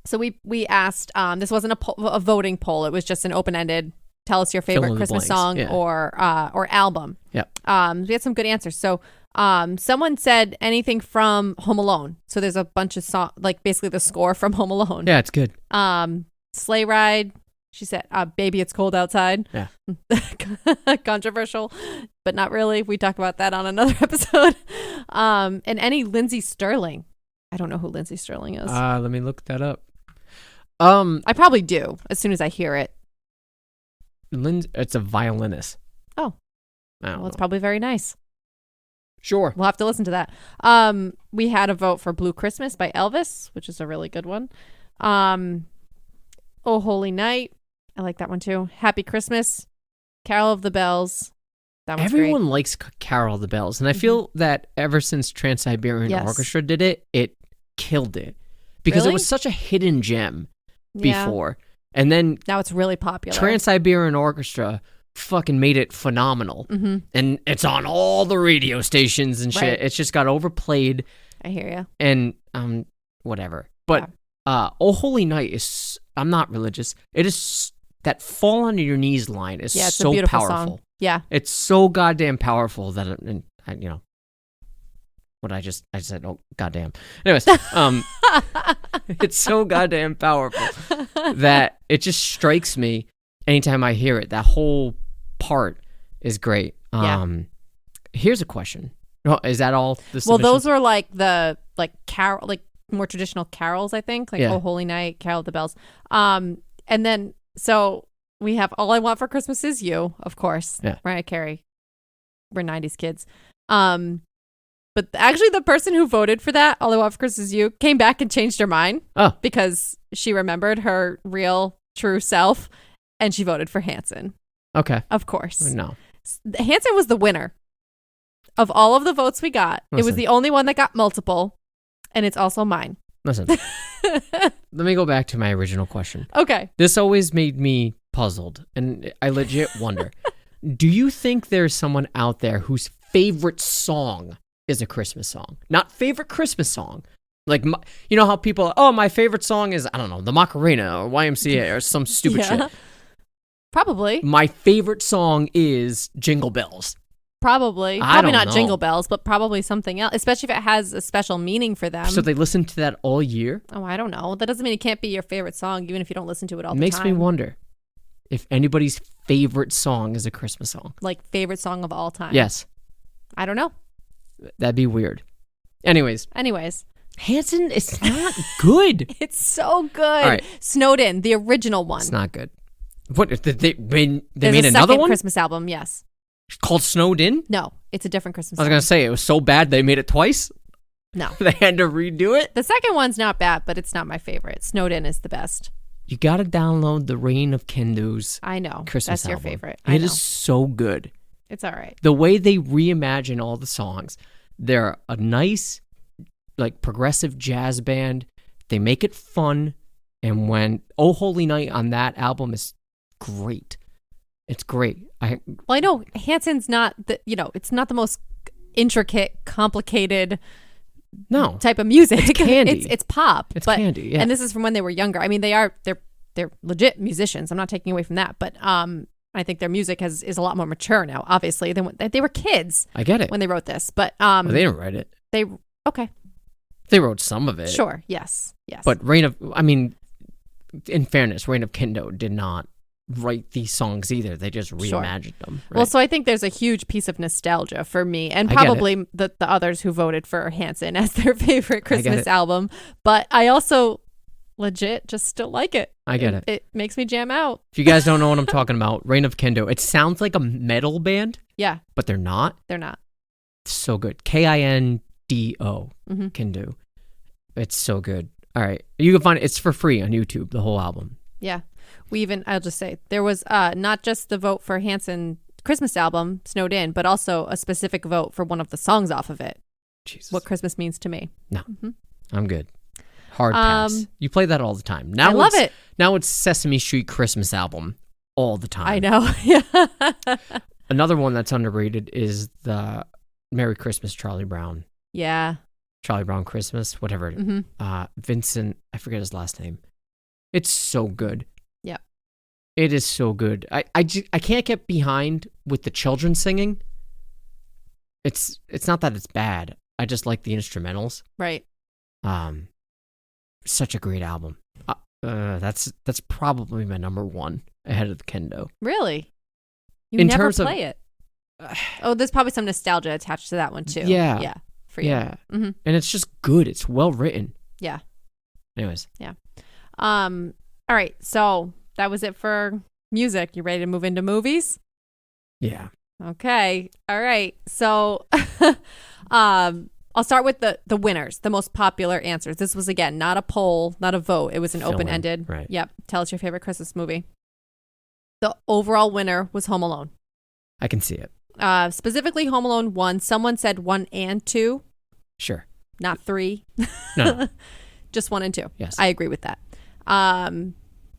So we asked, this wasn't a voting poll. It was just an open-ended, tell us your favorite Christmas song or album. Yep. We had some good answers. So someone said anything from Home Alone. So there's a bunch of songs, like basically the score from Home Alone. Yeah, it's good. Sleigh Ride. She said, Baby, It's Cold Outside. Yeah. Controversial, but not really. We talk about that on another episode. And any Lindsey Sterling. I don't know who Lindsey Sterling is. Let me look that up. I probably do as soon as I hear it. It's a violinist. Oh. Well, it's probably very nice. Sure. We'll have to listen to that. We had a vote for Blue Christmas by Elvis, which is a really good one. Oh Holy Night. I like that one too. Happy Christmas. Carol of the Bells. That one's Everyone great. likes Carol of the Bells. And I feel that ever since Trans-Siberian Orchestra did it, it killed it. Because it was such a hidden gem before. And then now it's really popular. Trans-Siberian Orchestra fucking made it phenomenal. Mm-hmm. And it's on all the radio stations and shit. Right. It's just got overplayed. I hear you. And whatever. But Oh Holy Night is, I'm not religious. It is, that fall on your knees line is it's so a beautiful powerful. Song. Yeah. It's so goddamn powerful that, I said, oh, goddamn. Anyways, it's so goddamn powerful that it just strikes me anytime I hear it. That whole part is great. Here's a question. Oh, is that all the submissions? Well, those were like the carol, like more traditional carols, I think, like Oh Holy Night, Carol of the Bells. And then so we have All I Want for Christmas Is You, of course. Yeah. Mariah Carey. We're 90s kids. But actually the person who voted for that, All I Want for Christmas Is You, came back and changed her mind. Oh. Because she remembered her real, true self, and she voted for Hanson. Okay. Of course. No. Hanson was the winner. of all of the votes we got, it was Listen. the only one that got multiple, and it's also mine. Listen, let me go back to my original question. Okay. This always made me puzzled, and I legit wonder, do you think there's someone out there whose favorite song is a Christmas song? Not favorite Christmas song. Like, you know how people, my favorite song is, I don't know, the Macarena or YMCA or some stupid shit. Probably. My favorite song is Jingle Bells. Probably. I Probably don't not know. Jingle Bells, but probably something else, especially if it has a special meaning for them. So they listen to that all year? Oh, I don't know. That doesn't mean it can't be your favorite song, even if you don't listen to it all It the makes time. me wonder if anybody's favorite song is a Christmas song. Like, favorite song of all time. Yes. I don't know. That'd be weird. Anyways, Hanson, it's not good. it's so good. All right. Snowed In, the original one. It's not good. What, they made There's a another second one? Christmas album, yes. Called Snowed In? No, it's a different Christmas I was album. going to say, it was so bad they made it twice? No. They had to redo it? The second one's not bad, but it's not my favorite. Snowed In is the best. You got to download the Reign of Kindo's I know. Christmas That's your album. favorite. I It know. is so good. It's all right. The way they reimagine all the songs, they're a nice, like, progressive jazz band. They make it fun. And when Oh Holy Night on that album is great. It's great. Well, I know Hanson's not it's not the most intricate, complicated No. type of music. It's candy. It's pop. It's but, candy, yeah. And this is from when they were younger. I mean, they're legit musicians. I'm not taking away from that, but I think their music is a lot more mature now. Obviously, than when they were kids I get it. when they wrote this. But Well, they didn't write it. okay, They wrote some of it. sure, yes. But in fairness, Reign of Kindo did not write these songs either. They just reimagined them. Right? Well, so I think there's a huge piece of nostalgia for me, and I get probably the others who voted for Hanson as their favorite I get Christmas it. album. But I also legit just still like it. I get it. It makes me jam out. If you guys don't know what I'm talking about, Reign of Kindo, it sounds like a metal band, Yeah, but they're not. they're not. It's so good. Kindo, Mhm. Kindo. It's so good. All right. You can find it. It's for free on YouTube, the whole album. Yeah. I'll just say, there was not just the vote for Hanson Christmas album, Snowed In, but also a specific vote for one of the songs off of it, Jesus. What Christmas Means to Me. I'm good. Hard pass. You play that all the time. Now I love it's- it. Now it's Sesame Street Christmas album all the time. I know. Yeah. Another one that's underrated is the Merry Christmas, Charlie Brown. Yeah. Charlie Brown Christmas, whatever. hmm Vincent, I forget his last name. It's so good. Yep. It is so good. I can't get behind with the children singing. It's not that it's bad. I just like the instrumentals. Right. Such a great album. That's probably my number one ahead of the Kendo. Really? You In never terms of- play it. Oh, there's probably some nostalgia attached to that one too. Yeah. Yeah. For you. Yeah, hmm and it's just good. It's well written. Yeah. Anyways, All right. So that was it for music. You ready to move into movies? yeah. Okay. All right. So I'll start with the winners, the most popular answers. This was, again, not a poll, not a vote. It was an Fill in, open-ended. right. Yep. Tell us your favorite Christmas movie. The overall winner was Home Alone. I can see it. Specifically Home Alone 1. Someone said 1 and 2, Sure. not 3. No. Just 1 and 2. Yes. I agree with that.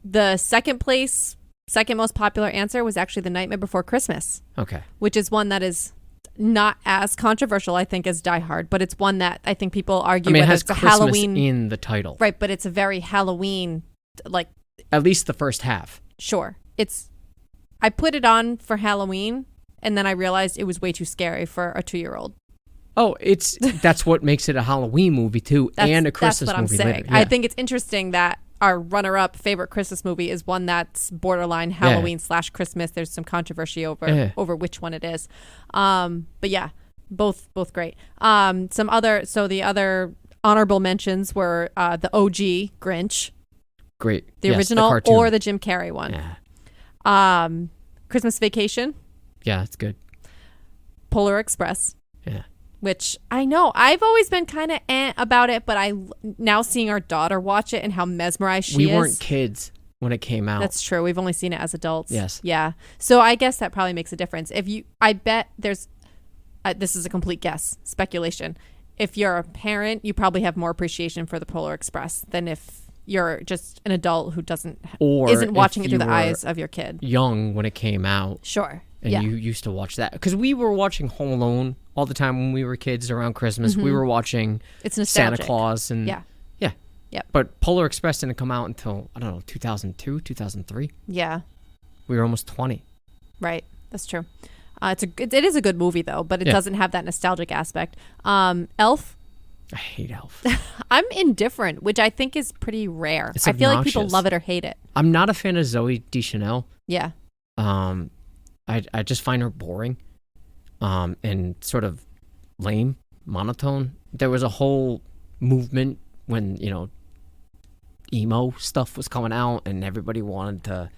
The second most popular answer was actually The Nightmare Before Christmas, Okay. which is one that is not as controversial, I think, as Die Hard, but it's one that I think people argue I mean, it whether has it's a Christmas Halloween, in the title. right? But it's a very Halloween, like, At least the first half. sure. I put it on for Halloween, and then I realized it was way too scary for a 2-year-old. Oh, that's what makes it a Halloween movie too, and a Christmas that's what movie I'm saying. later. Yeah. I think it's interesting that our runner-up favorite Christmas movie is one that's borderline Halloween / Christmas. There's some controversy over which one it is. But yeah, both great. The other honorable mentions were the OG Grinch, great. the Yes, original, cartoon. or the Jim Carrey one. Yeah. Christmas Vacation, Yeah, it's good. Polar Express. Yeah. Which I know I've always been kind of about it, but now seeing our daughter watch it and how mesmerized she is. We weren't kids when it came out. That's true. We've only seen it as adults. Yes. Yeah. So I guess that probably makes a difference. I bet there's this is a complete guess, speculation. If you're a parent, you probably have more appreciation for the Polar Express than if you're just an adult who isn't watching it through the eyes of your kid. Young when it came out. Sure. And you used to watch that. Because we were watching Home Alone all the time when we were kids around Christmas. We were watching Santa Claus. And yeah. Yep. But Polar Express didn't come out until, I don't know, 2002, 2003. Yeah. We were almost 20. Right. That's true. It is a good movie, though, but it doesn't have that nostalgic aspect. Elf. I hate Elf. I'm indifferent, which I think is pretty rare. It's I feel like obnoxious. people love it or hate it. I'm not a fan of Zoe Deschanel. Yeah. I just find her boring and sort of lame, monotone. There was a whole movement when, emo stuff was coming out and everybody wanted to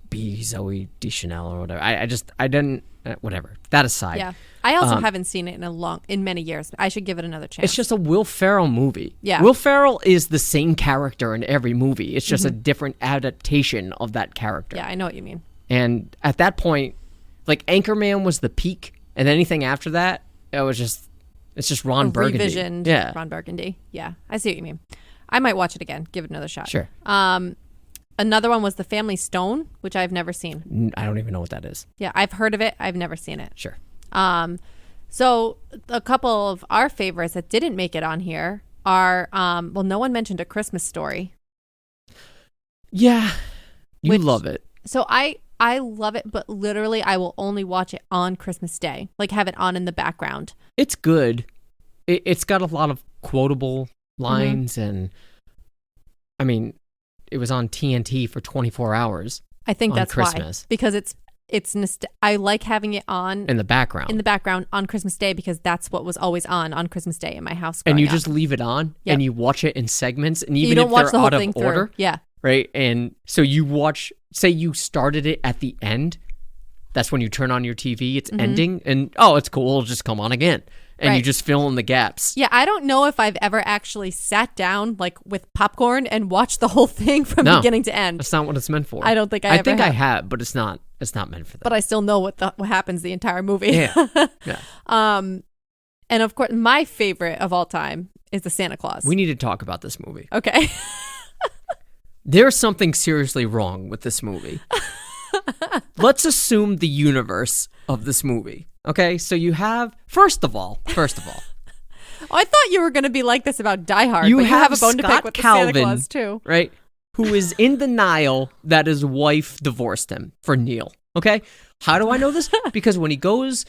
be Zoe Deschanel or whatever. I didn't, whatever. That aside. Yeah. I also haven't seen it in many years. I should give it another chance. It's just a Will Ferrell movie. Yeah. Will Ferrell is the same character in every movie. It's just a different adaptation of that character. Yeah, I know what you mean. And at that point, like Anchorman was the peak, and anything after that, it's just Ron Burgundy. Revisioned Ron Burgundy. Yeah, I see what you mean. I might watch it again. Give it another shot. Sure. Another one was The Family Stone, which I've never seen. I don't even know what that is. Yeah, I've heard of it. I've never seen it. Sure. So a couple of our favorites that didn't make it on here are, no one mentioned A Christmas Story. Yeah. You love it. So I love it, but literally I will only watch it on Christmas Day, like have it on in the background. It's good. It's got a lot of quotable lines and, I mean, it was on TNT for 24 hours. I think that's Christmas. Why. Because I like having it on in the background on Christmas Day because that's what was always on Christmas Day in my house. And you just leave it on and you watch it in segments, and even you don't if watch they're the whole out thing of order, yeah, right. And so you watch. Say you started it at the end. That's when you turn on your TV. It's ending, and it's cool. It'll just come on again, and you just fill in the gaps. Yeah, I don't know if I've ever actually sat down like with popcorn and watched the whole thing from beginning to end. That's not what it's meant for. I don't think I ever have. I have, but it's not meant for that. But I still know what happens the entire movie. Yeah. And of course, my favorite of all time is the Santa Claus. We need to talk about this movie. Okay. There's something seriously wrong with this movie. Let's assume the universe of this movie. Okay, so you have first of all. Oh, I thought you were going to be like this about Die Hard. You but have a bone Scott to pick with Calvin, the Santa Claus too, right? Who is in denial that his wife divorced him for Neil. Okay, how do I know this? Because when he goes,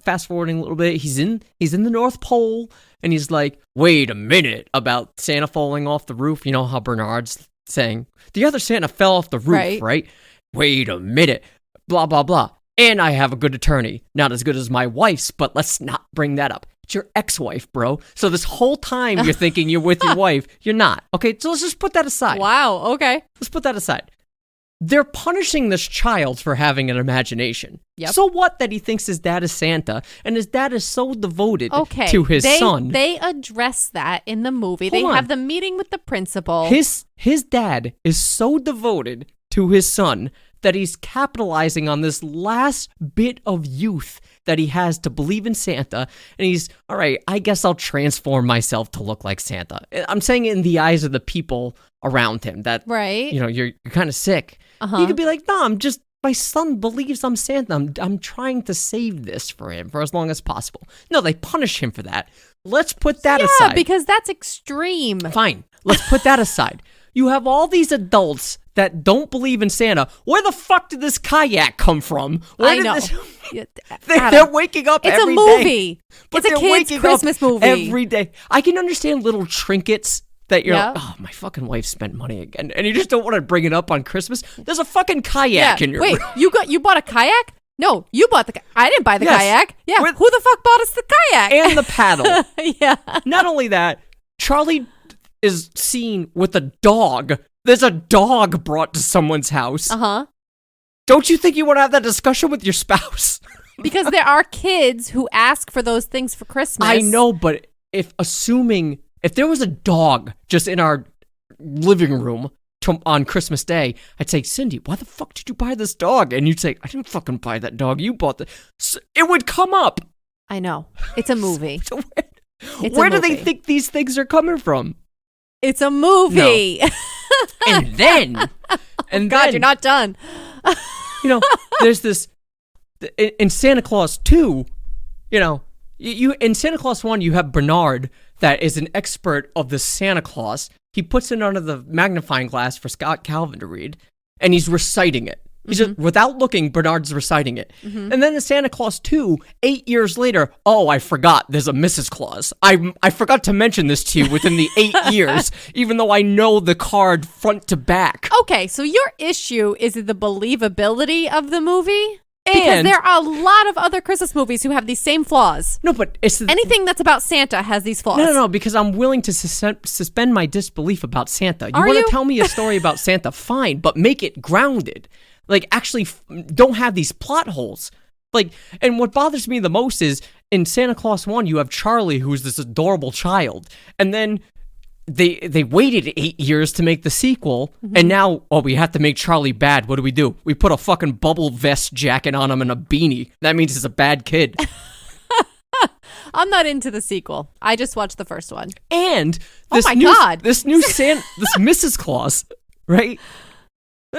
fast forwarding a little bit, he's in the North Pole, and he's like, "Wait a minute," about Santa falling off the roof. You know how Bernard's saying the other Santa fell off the roof, right? Wait a minute, blah blah blah. And I have a good attorney, not as good as my wife's, but let's not bring that up. It's your ex-wife, bro. So this whole time you're thinking you're with your wife, you're not. Okay, so let's just put that aside. Wow. Okay. Let's put that aside. They're punishing this child for having an imagination. Yep. So what that he thinks his dad is Santa, and his dad is so devoted to his son. They address that in the movie. They have the meeting with the principal. His dad is so devoted to his son that he's capitalizing on this last bit of youth that he has to believe in Santa, and he's, all right, I guess I'll transform myself to look like Santa. I'm saying it in the eyes of the people around him that, you're kind of sick. He could be like, no, my son believes I'm Santa. I'm trying to save this for him for as long as possible. No, they punish him for that. Let's put that aside. Yeah, because that's extreme. Fine. Let's put that aside. You have all these adults that don't believe in Santa. Where the fuck did this kayak come from? I know. They're waking up every day. It's a movie. It's a kid's Christmas movie. Every day. I can understand little trinkets that you're like, oh, my fucking wife spent money again. And you just don't want to bring it up on Christmas. There's a fucking kayak in your room. You bought a kayak? No, you bought I didn't buy the kayak. Yeah, who the fuck bought us the kayak? And the paddle. Yeah. Not only that, Charlie is seen with a dog. There's a dog brought to someone's house. Don't you think you want to have that discussion with your spouse? Because there are kids who ask for those things for Christmas. I know, but if there was a dog just in our living room on Christmas Day, I'd say, Cindy, why the fuck did you buy this dog? And you'd say, I didn't fucking buy that dog. You bought it would come up. I know. It's a movie. So It's where a do they movie. think these things are coming from? It's a movie. No. And then, God, you're not done. There's this in Santa Claus 2, you in Santa Claus 1, you have Bernard that is an expert of the Santa Claus. He puts it under the magnifying glass for Scott Calvin to read, and he's reciting it. He's just, without looking, Bernard's reciting it. And then in Santa Claus 2, 8 years later, oh, I forgot, there's a Mrs. Claus. I forgot to mention this to you within the 8 years, even though I know the card front to back. Okay, so your issue is the believability of the movie? Because And there are a lot of other Christmas movies who have these same flaws. no, but it's Anything that's about Santa has these flaws. No, because I'm willing to suspend my disbelief about Santa. You Are want you? to tell me a story about Santa? Fine, but make it grounded. Like, actually, don't have these plot holes. Like, and what bothers me the most is in Santa Claus 1, you have Charlie, who's this adorable child, and then they waited 8 years to make the sequel, and now, we have to make Charlie bad. What do? We put a fucking bubble vest jacket on him and a beanie. That means he's a bad kid. I'm not into the sequel. I just watched the first one. And Oh my God. this Mrs. Claus, right?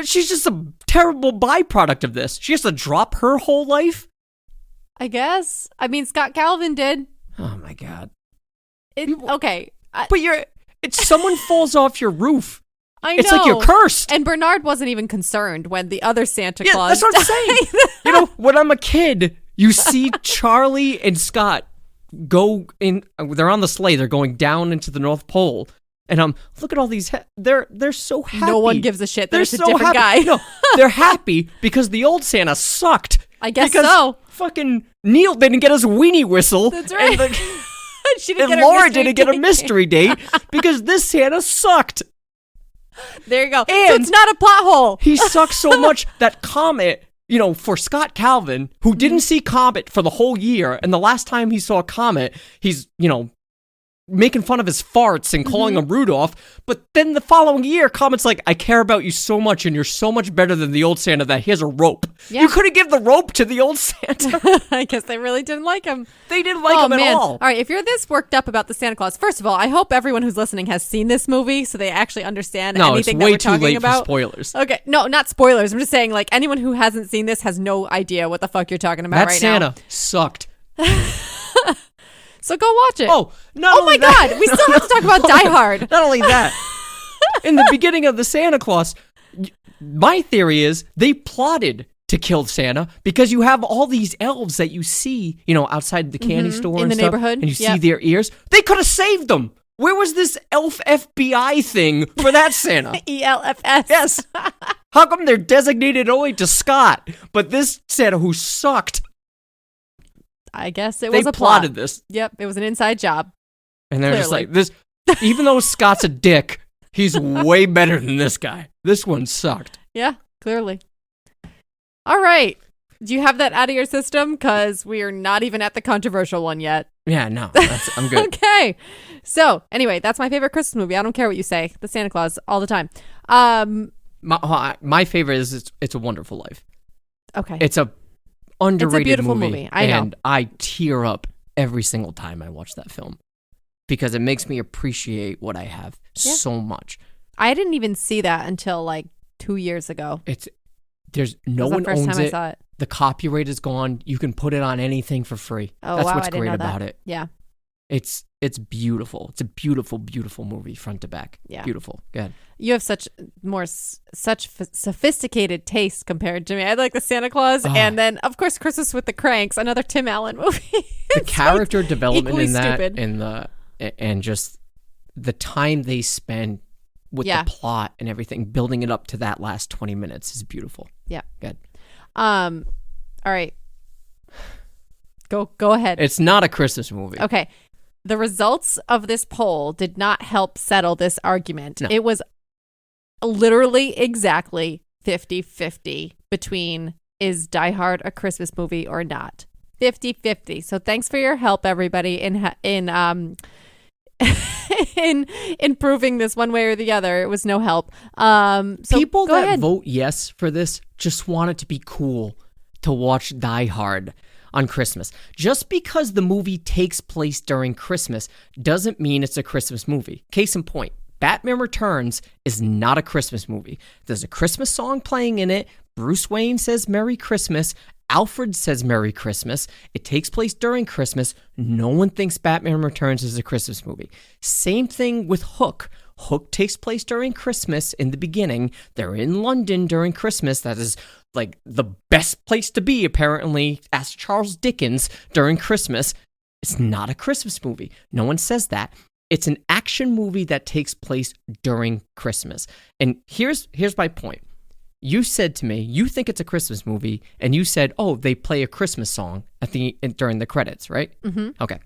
She's just a terrible byproduct of this. She has to drop her whole life. I guess. I mean, Scott Calvin did. Oh my God! Okay. But it's someone falls off your roof. I know. It's like you're cursed. And Bernard wasn't even concerned when the other Santa Yeah, Claus that's what I'm saying. When I'm a kid, you see Charlie and Scott go in. They're on the sleigh. They're going down into the North Pole. And look at all these. They're so happy. No one gives a shit. They're There's a so different happy. guy. No, they're happy because the old Santa sucked. I guess because so. Fucking Neil didn't get his weenie whistle. That's right. And, She didn't and get her Laura mystery didn't get a date. mystery date because this Santa sucked. There you go. So And it's not a plot hole. He sucks so much that Comet, for Scott Calvin, who didn't see Comet for the whole year, and the last time he saw Comet, he's, making fun of his farts and calling him Rudolph. But then the following year, Comet's like, I care about you so much, and you're so much better than the old Santa that here's a rope. Yeah. You couldn't give the rope to the old Santa. I guess they really didn't like him. They didn't like him at all. All right, if you're this worked up about the Santa Claus, first of all, I hope everyone who's listening has seen this movie so they actually understand No, it's anything that way we're too talking late about. for spoilers. Okay, no, not spoilers. I'm just saying, like, anyone who hasn't seen this has no idea what the fuck you're talking about That right Santa sucked. now. So go watch it. Oh, Oh my God, we still have to talk about Die Hard. Not only that, in the beginning of the Santa Claus, my theory is they plotted to kill Santa because you have all these elves that you see, outside the candy store in and the stuff, neighborhood. and you see Yep. their ears. They could have saved them. Where was this elf FBI thing for that Santa? ELFS. Yes. How come they're designated only to Scott, but this Santa who sucked? I guess it They was a plot. plotted this, Yep, it was an inside job. and they're just Clearly. like this. Even though Scott's a dick, he's way better than this guy. This one sucked. Yeah, clearly. All right. Do you have that out of your system? Because we are not even at the controversial one yet. Yeah, no, I'm good. Okay. So, anyway, that's my favorite Christmas movie. I don't care what you say. The Santa Claus all the time. My favorite is It's a Wonderful Life. Okay. It's a underrated beautiful movie. I know. And I tear up every single time I watch that film because it makes me appreciate what I have so much. I didn't even see that until like 2 years ago. There's no That was one the first owns time it. I saw it. The copyright is gone. You can put it on anything for free. Oh, That's wow, what's I didn't great know that. about it. Yeah. It's beautiful. It's a beautiful, beautiful movie, front to back. Yeah. Beautiful. Good. You have such sophisticated taste compared to me. I like the Santa Claus, and then of course Christmas with the Cranks, another Tim Allen movie. The character development equally in that, stupid. and just the time they spend with Yeah. the plot and everything, building it up to that last 20 minutes is beautiful. Yeah. Good. All right. Go ahead. It's not a Christmas movie. Okay. The results of this poll did not help settle this argument. No. It was literally exactly 50-50 between is Die Hard a Christmas movie or not. 50-50. So thanks for your help, everybody, in in proving this one way or the other. It was no help. So People go that ahead. vote yes for this just want it to be cool to watch Die Hard. on Christmas. Just because the movie takes place during Christmas doesn't mean it's a Christmas movie. Case in point, Batman Returns is not a Christmas movie. There's a Christmas song playing in it. Bruce Wayne says Merry Christmas. Alfred says Merry Christmas. It takes place during Christmas. No one thinks Batman Returns is a Christmas movie. Same thing with Hook. Hook takes place during Christmas in the beginning. They're in London during Christmas. That is like the best place to be, apparently. Ask Charles Dickens during Christmas. It's not a Christmas movie. No one says that. It's an action movie that takes place during Christmas. And here's my point. You said to me, you think it's a Christmas movie, and you said, oh, they play a Christmas song during the credits, right? Mm-hmm. Okay.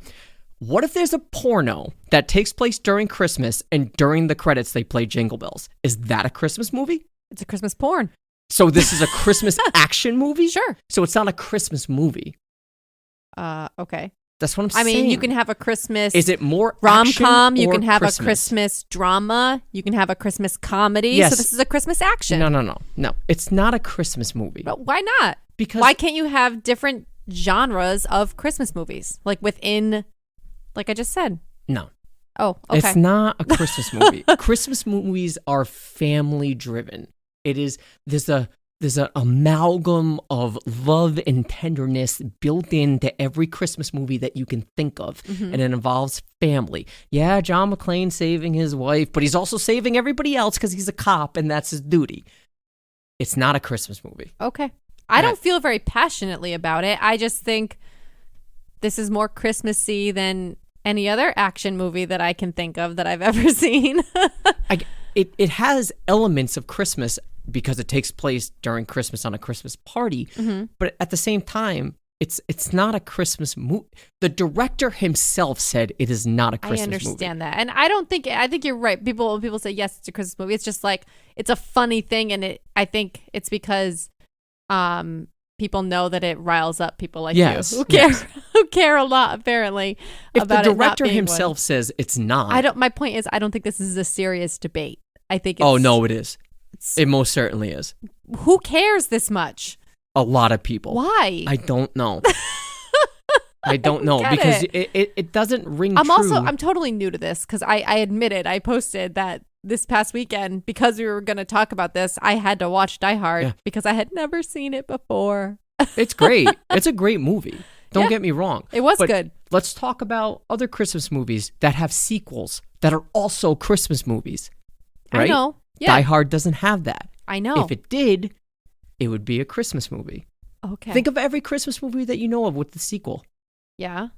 What if there's a porno that takes place during Christmas, and during the credits they play Jingle Bells? Is that a Christmas movie? It's a Christmas porn. So this is a Christmas action movie? Sure. So it's not a Christmas movie. Okay. That's what I'm saying. I mean, you can have a Christmas Is it more rom-com, you can have Christmas? a Christmas drama, you can have a Christmas comedy. Yes. So this is a Christmas action. No. It's not a Christmas movie. But why not? Because why can't you have different genres of Christmas movies? Like within, like I just said. No. Oh, okay. It's not a Christmas movie. Christmas movies are family driven. There's an amalgam of love and tenderness built into every Christmas movie that you can think of, and it involves family. Yeah, John McClane saving his wife, but he's also saving everybody else because he's a cop and that's his duty. It's not a Christmas movie. Okay. I don't feel very passionately about it. I just think this is more Christmassy than any other action movie that I can think of that I've ever seen. It has elements of Christmas because it takes place during Christmas on a Christmas party, but at the same time, it's not a Christmas movie. The director himself said it is not a Christmas movie. I understand that, and I think you're right. People say yes, it's a Christmas movie. It's just like it's a funny thing, and I think it's because people know that it riles up people like you who care a lot apparently. If about the director it not being himself says it's not, my point is I don't think this is a serious debate. I think no, it is. It most certainly is. Who cares this much? A lot of people. Why? I don't know. I don't know because it doesn't ring true. I'm totally new to this because I admitted I posted that this past weekend because we were going to talk about this. I had to watch Die Hard because I had never seen it before. It's great. It's a great movie. Don't get me wrong. It was good. Let's talk about other Christmas movies that have sequels that are also Christmas movies. Right? I know. Yeah. Die Hard doesn't have that. I know. If it did, it would be a Christmas movie. Okay. Think of every Christmas movie that you know of with the sequel. Yeah.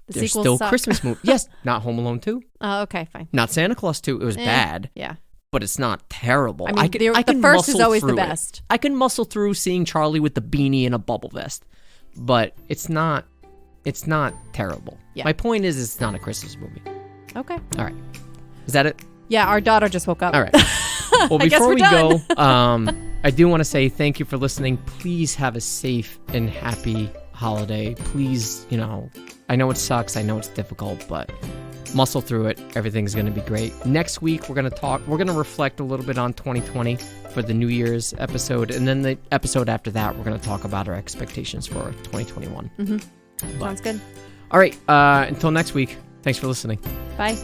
They're still Christmas movies. Yes, not Home Alone 2. Oh, okay, fine. Not Santa Claus 2. It was bad. Yeah. But it's not terrible. I mean, the first is always the best. I can muscle through seeing Charlie with the beanie and a bubble vest. But it's not terrible. Yeah. My point is it's not a Christmas movie. Okay. All right. Is that it? Yeah, our daughter just woke up. All right. Well, before we go, I do want to say thank you for listening. Please have a safe and happy holiday. Please, I know it sucks. I know it's difficult, but muscle through it. Everything's going to be great. Next week, we're going to reflect a little bit on 2020 for the New Year's episode. And then the episode after that, we're going to talk about our expectations for 2021. Sounds good. All right. Until next week, thanks for listening. Bye.